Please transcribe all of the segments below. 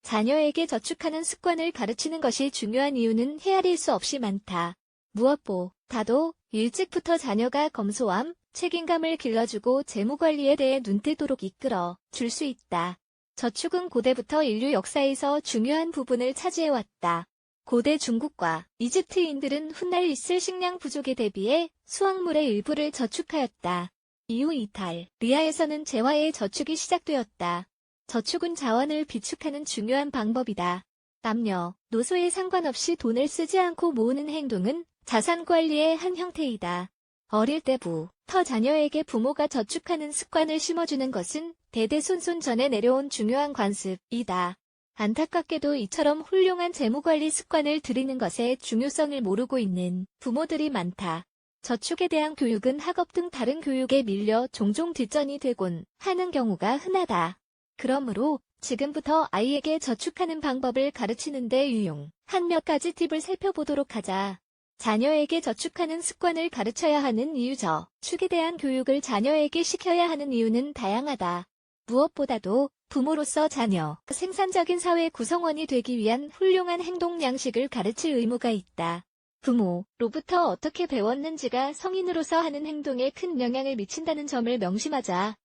자녀에게 저축하는 습관을 가르치는 것이 중요한 이유는 헤아릴 수 없이 많다. 무엇보다도 일찍부터 자녀가 검소함, 책임감을 길러주고 재무관리에 대해 눈뜨도록 이끌어 줄 수 있다. 저축은 고대부터 인류 역사에서 중요한 부분을 차지해왔다. 고대 중국과 이집트인들은 훗날 있을 식량 부족에 대비해 수확물의 일부를 저축하였다. 이후 이탈리아에서는 재화의 저축이 시작되었다. 저축은 자원을 비축하는 중요한 방법이다. 남녀, 노소에 상관없이 돈을 쓰지 않고 모으는 행동은 자산 관리의 한 형태이다. 어릴 때부터 자녀에게 부모가 저축하는 습관을 심어주는 것은 대대손손 전해 내려온 중요한 관습이다. 안타깝게도 이처럼 훌륭한 재무관리 습관을 들이는 것의 중요성을 모르고 있는 부모들이 많다. 저축에 대한 교육은 학업 등 다른 교육에 밀려 종종 뒷전이 되곤 하는 경우가 흔하다. 그러므로 지금부터 아이에게 저축하는 방법을 가르치는 데 유용한 몇 가지 팁을 살펴보도록 하자. 자녀에게 저축하는 습관을 가르쳐야 하는 이유. 저축에 대한 교육을 자녀에게 시켜야 하는 이유는 다양하다. 무엇보다도 부모로서 자녀, 생산적인 사회 구성원이 되기 위한 훌륭한 행동 양식을 가르칠 의무가 있다. 부모로부터 어떻게 배웠는지가 성인으로서 하는 행동에 큰 영향을 미친다는 점을 명심하자.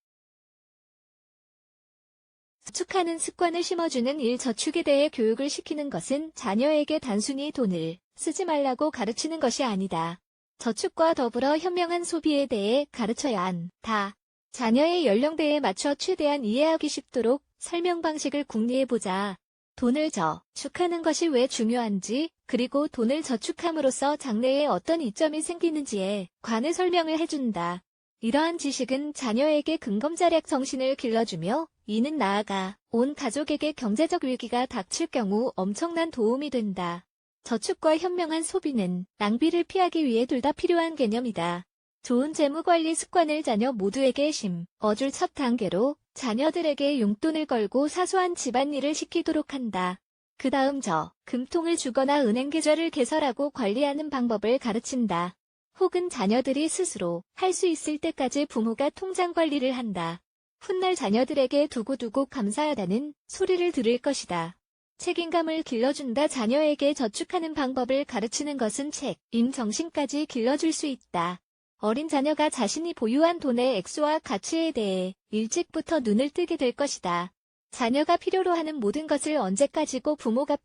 저축하는 습관을 심어주는 일. 저축에 대해 교육을 시키는 것은 자녀에게 단순히 돈을 쓰지 말라고 가르치는 것이 아니다. 저축과 더불어 현명한 소비에 대해 가르쳐야 한다. 자녀의 연령대에 맞춰 최대한 이해하기 쉽도록 설명 방식을 궁리해보자. 돈을 저축하는 것이 왜 중요한지, 그리고 돈을 저축함으로써 장래에 어떤 이점이 생기는지에 관해 설명을 해준다. 이러한 지식은 자녀에게 근검절약 정신을 길러주며 이는 나아가 온 가족에게 경제적 위기가 닥칠 경우 엄청난 도움이 된다. 저축과 현명한 소비는 낭비를 피하기 위해 둘 다 필요한 개념이다. 좋은 재무관리 습관을 자녀 모두에게 심어줄 첫 단계로 자녀들에게 용돈을 걸고 사소한 집안일을 시키도록 한다. 그 다음 금통을 주거나 은행 계좌를 개설하고 관리하는 방법을 가르친다. 혹은 자녀들이 스스로 할 수 있을 때까지 부모가 통장 관리를 한다. 훗날 자녀들에게 두고두고 감사하다는 소리를 들을 것이다. 책임감을 길러준다. 자녀에게 저축하는 방법을 가르치는 것은 책임 정신까지 길러줄 수 있다. 어린 자녀가 자신이 보유한 돈의 액수와 가치에 대해 일찍부터 눈을 뜨게 될 것이다. 자녀가 필요로 하는 모든 것을 언제까지고 부모가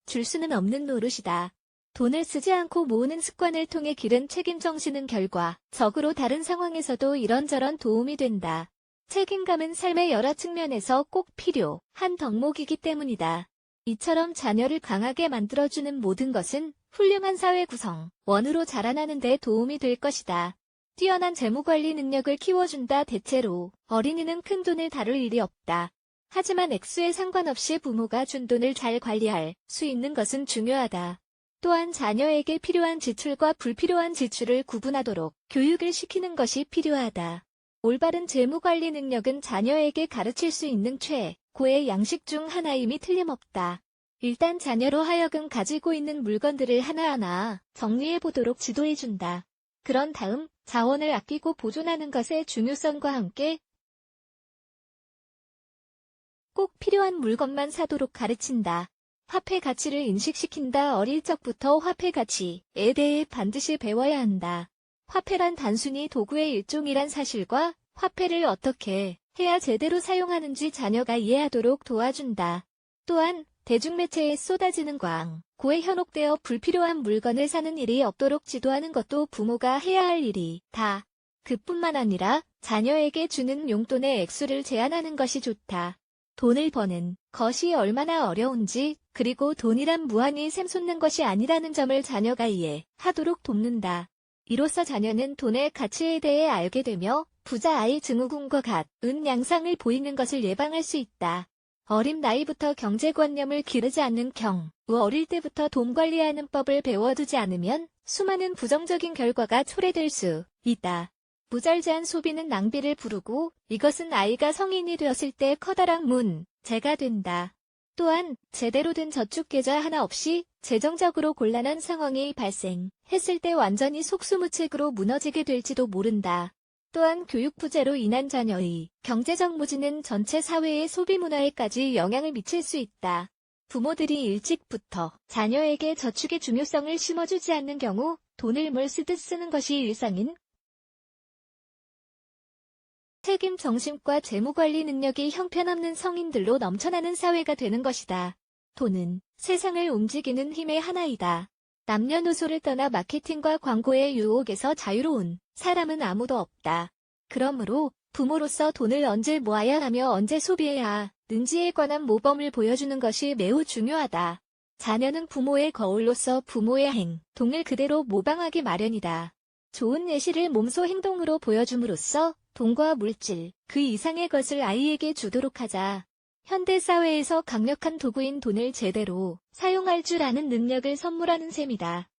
줄 수는 없는 노릇이다. 돈을 쓰지 않고 모으는 습관을 통해 기른 책임 정신은 결과적으로 다른 상황에서도 이런저런 도움이 된다. 책임감은 삶의 여러 측면에서 꼭 필요한 덕목이기 때문이다. 이처럼 자녀를 강하게 만들어주는 모든 것은 훌륭한 사회 구성원으로 자라나는 데 도움이 될 것이다. 뛰어난 재무관리 능력을 키워준다. 대체로 어린이는 큰 돈을 다룰 일이 없다. 하지만 액수에 상관없이 부모가 준 돈을 잘 관리할 수 있는 것은 중요하다. 또한 자녀에게 필요한 지출과 불필요한 지출을 구분하도록 교육을 시키는 것이 필요하다. 올바른 재무관리 능력은 자녀에게 가르칠 수 있는 최고의 양식 중 하나임이 틀림없다. 일단 자녀로 하여금 가지고 있는 물건들을 하나하나 정리해보도록 지도해준다. 그런 다음 자원을 아끼고 보존하는 것의 중요성과 함께 꼭 필요한 물건만 사도록 가르친다. 화폐 가치를 인식시킨다. 어릴 적부터 화폐 가치에 대해 반드시 배워야 한다. 화폐란 단순히 도구의 일종이란 사실과 화폐를 어떻게 해야 제대로 사용하는지 자녀가 이해하도록 도와준다. 또한 대중매체에 쏟아지는 광고에 현혹되어 불필요한 물건을 사는 일이 없도록 지도하는 것도 부모가 해야 할 일이다. 그뿐만 아니라 자녀에게 주는 용돈의 액수를 제한하는 것이 좋다. 돈을 버는 것이 얼마나 어려운지, 그리고 돈이란 무한히 샘솟는 것이 아니라는 점을 자녀가 이해하도록 돕는다. 이로써 자녀는 돈의 가치에 대해 알게 되며 부자 아이 증후군과 같은 양상을 보이는 것을 예방할 수 있다. 어린 나이부터 경제관념을 기르지 않는 경우 어릴 때부터 돈 관리하는 법을 배워두지 않으면 수많은 부정적인 결과가 초래될 수 있다. 무절제한 소비는 낭비를 부르고 이것은 아이가 성인이 되었을 때 커다란 문제가 된다. 또한 제대로 된 저축계좌 하나 없이 재정적으로 곤란한 상황이 발생했을 때 완전히 속수무책으로 무너지게 될지도 모른다. 또한 교육 부재로 인한 자녀의 경제적 무지는 전체 사회의 소비 문화에까지 영향을 미칠 수 있다. 부모들이 일찍부터 자녀에게 저축의 중요성을 심어주지 않는 경우 돈을 물 쓰듯 쓰는 것이 일상인 책임 정신과 재무관리 능력이 형편없는 성인들로 넘쳐나는 사회가 되는 것이다. 돈은 세상을 움직이는 힘의 하나이다. 남녀노소를 떠나 마케팅과 광고의 유혹에서 자유로운 사람은 아무도 없다. 그러므로 부모로서 돈을 언제 모아야 하며 언제 소비해야 하는지에 관한 모범을 보여주는 것이 매우 중요하다. 자녀는 부모의 거울로서 부모의 행동을 그대로 모방하기 마련이다. 좋은 예시를 몸소 행동으로 보여줌으로써 돈과 물질, 그 이상의 것을 아이에게 주도록 하자. 현대사회에서 강력한 도구인 돈을 제대로 사용할 줄 아는 능력을 선물하는 셈이다.